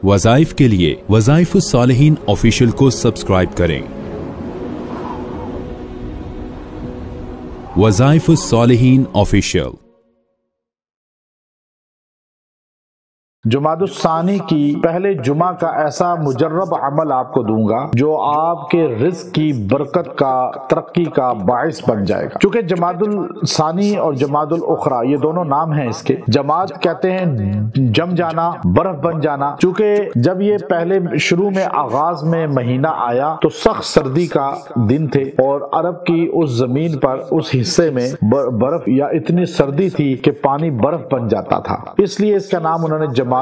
वज़ाइफ के लिए वज़ाइफुस सालिहीन ऑफिशियल को सब्सक्राइब करें। वज़ाइफुस सालिहीन ऑफिशियल। जुमादुस सानी की पहले जुमा का ऐसा मुजर्रब अमल आपको दूंगा जो आपके रिज़्क की बरकत का, तरक्की का बाइस बन जाएगा। चूंकि जमादुल सानी और जमादुल उखरा ये दोनों नाम हैं इसके। जमाद कहते हैं जम जाना, बर्फ बन जाना। चूंकि जब ये पहले शुरू में आगाज में महीना आया तो सख्त सर्दी का दिन थे और अरब की उस जमीन पर, उस हिस्से में बर्फ या इतनी सर्दी थी कि पानी बर्फ बन जाता था। इसलिए इसका नाम उन्होंने जमादुल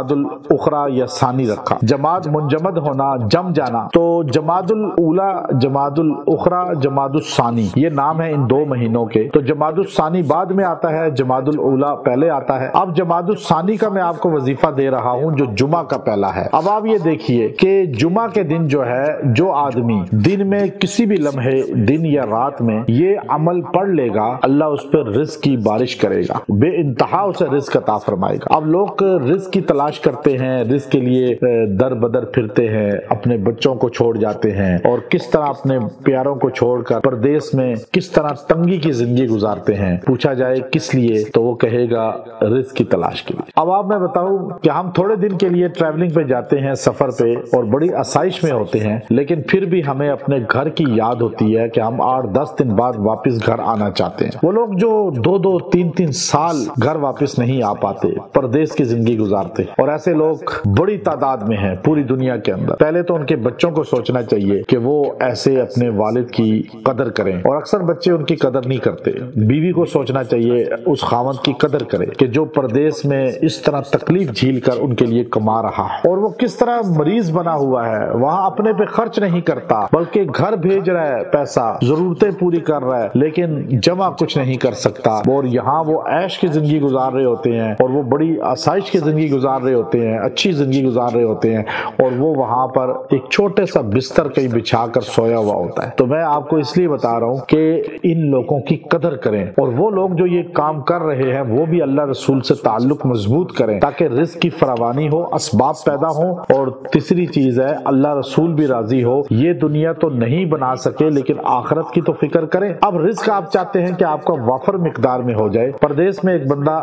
उखरा या सानी रखा। जमाद मुंजमद होना, जम जाना। तो जमादुल उला, जमादुल उखरा, जमादुल सानी ये नाम है इन दो महीनों के। तो जमादुल सानी बाद में आता है, जमादुल उला पहले आता है। अब जमादुल सानी का मैं आपको वजीफा दे रहा हूँ जो जुमा का पहला है। अब आप ये देखिए कि जुमा के दिन जो है, जो आदमी दिन में किसी भी लम्हे, दिन या रात में ये अमल पढ़ लेगा, अल्लाह उस पर रिज़्क की बारिश करेगा, बेइंतहा उसे रिज़्क अता फरमाएगा। अब लोग रिज़्क की तलाश करते हैं, रिज़्क के लिए दर बदर फिरते हैं, अपने बच्चों को छोड़ जाते हैं और किस तरह अपने प्यारों को छोड़कर परदेश में किस तरह तंगी की जिंदगी गुजारते हैं। पूछा जाए किस लिए तो वो कहेगा रिज़्क की तलाश के लिए। अब आप मैं बताऊं कि हम थोड़े दिन के लिए ट्रैवलिंग पे जाते हैं, सफर पे, और बड़ी आसाइश में होते हैं, लेकिन फिर भी हमें अपने घर की याद होती है कि हम 8-10 दिन बाद वापस घर आना चाहते हैं। वो लोग जो 2-2, 3-3 साल घर वापस नहीं आ पाते, परदेश की जिंदगी गुजारते, और ऐसे लोग बड़ी तादाद में हैं पूरी दुनिया के अंदर। पहले तो उनके बच्चों को सोचना चाहिए कि वो ऐसे अपने वालिद की कदर करें, और अक्सर बच्चे उनकी कदर नहीं करते। बीवी को सोचना चाहिए उस खावंद की कदर करे कि जो परदेश में इस तरह तकलीफ झील कर उनके लिए कमा रहा है, और वो किस तरह मरीज बना हुआ है, वहाँ अपने पे खर्च नहीं करता बल्कि घर भेज रहा है पैसा, जरूरतें पूरी कर रहा है, लेकिन जमा कुछ नहीं कर सकता। और यहाँ वो ऐश की जिंदगी गुजार रहे होते हैं और वो बड़ी आसाइश की जिंदगी गुजार रहे होते हैं, अच्छी जिंदगी गुजार रहे होते हैं, और वो वहां पर एक छोटे सा बिस्तर कहीं बिछाकर सोया हुआ होता है। तो मैं आपको इसलिए बता रहा हूं कि इन लोगों की कदर करें, और वो लोग जो ये काम कर रहे हैं वो भी अल्लाह रसूल से ताल्लुक मजबूत करें ताकि रिज़्क की फरावानी हो, असबाब पैदा हो। और तीसरी चीज है अल्लाह रसूल भी राजी हो। ये दुनिया तो नहीं बना सके लेकिन आखिरत की तो फिक्र करें। अब रिज़्क आप चाहते हैं कि आपका वाफर मिकदार में हो जाए। परदेश में एक बंदा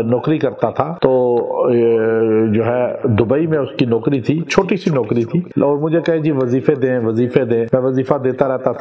नौकरी करता था, तो जो है दुबई में उसकी नौकरी थी, छोटी सी नौकरी थी, और मुझे कहे जी वजीफे दें, वजीफे दें। मैं वजीफा देता रहता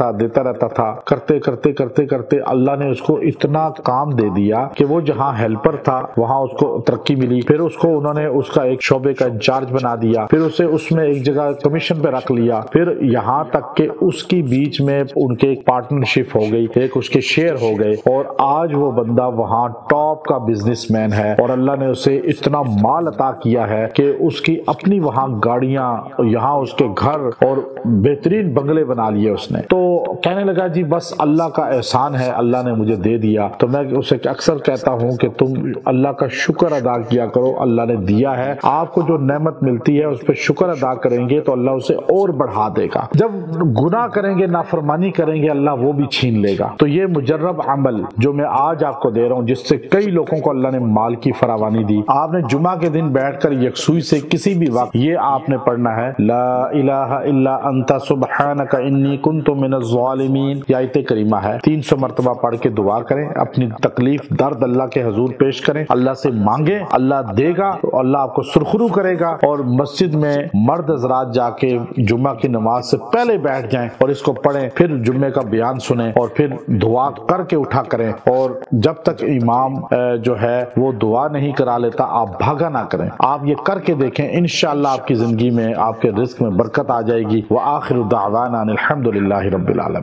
था। करते करते करते करते अल्लाह ने उसको इतना काम दे दिया कि वो जहाँ हेल्पर था वहाँ उसको तरक्की मिली। फिर उसको उन्होंने उसका एक शोबे का इंचार्ज बना दिया, फिर उसे उसमें एक जगह कमीशन पे रख लिया, फिर यहाँ तक कि उसकी बीच में उनके एक पार्टनरशिप हो गई, एक उसके शेयर हो गए, और आज वो बंदा वहाँ टॉप का बिजनेसमैन है, और अल्लाह ने उसे इतना माल अता किया है कि उसकी अपनी वहाँ गाड़ियां, यहाँ उसके घर और बेहतरीन बंगले बना लिए उसने। तो कहने लगा जी बस अल्लाह का एहसान है, अल्लाह ने मुझे दे दिया। तो मैं उसे अक्सर कहता हूँ कि तुम अल्लाह का शुक्र अदा किया करो, अल्लाह ने दिया है। आपको जो नेमत मिलती है उस पर शुक्र अदा करेंगे तो अल्लाह उसे और बढ़ा देगा। जब गुनाह करेंगे, नाफरमानी करेंगे, अल्लाह वो भी छीन लेगा। तो ये मुजर्रब अमल जो मैं आज आपको दे रहा हूँ, जिससे कई लोगों को अल्लाह ने माल की फरावानी दी। आपने जुमा के दिन बैठकर यकसुई से किसी भी वक्त ये आपने पढ़ना है, ला इलाहा इल्ला अंता सुब्हानका इन्नी कुन्तु मिनज़ ज़ालिमीन। ये आयत करीमा है, 300 मरतबा पढ़ के दुआ करें, अपनी तकलीफ दर्द अल्लाह के हुजूर पेश करें, अल्लाह से मांगे, अल्लाह देगा, तो अल्लाह आपको सुरखरू करेगा। और मस्जिद में मर्द हज़रात जाके जुम्मा की नमाज से पहले बैठ जाएं और इसको पढ़ें, फिर जुम्मे का बयान सुने और फिर दुआ करके उठा करें। और जब तक इमाम जो है वो दुआ नहीं करा लेता आप भागा ना करें। आप ये करके देखें, इंशाअल्लाह आपकी जिंदगी में, आपके रिज़्क में बरकत आ जाएगी। व आखिरु दावाना अनिल हम्दुलिल्लाहि रब्बिल आलमीन।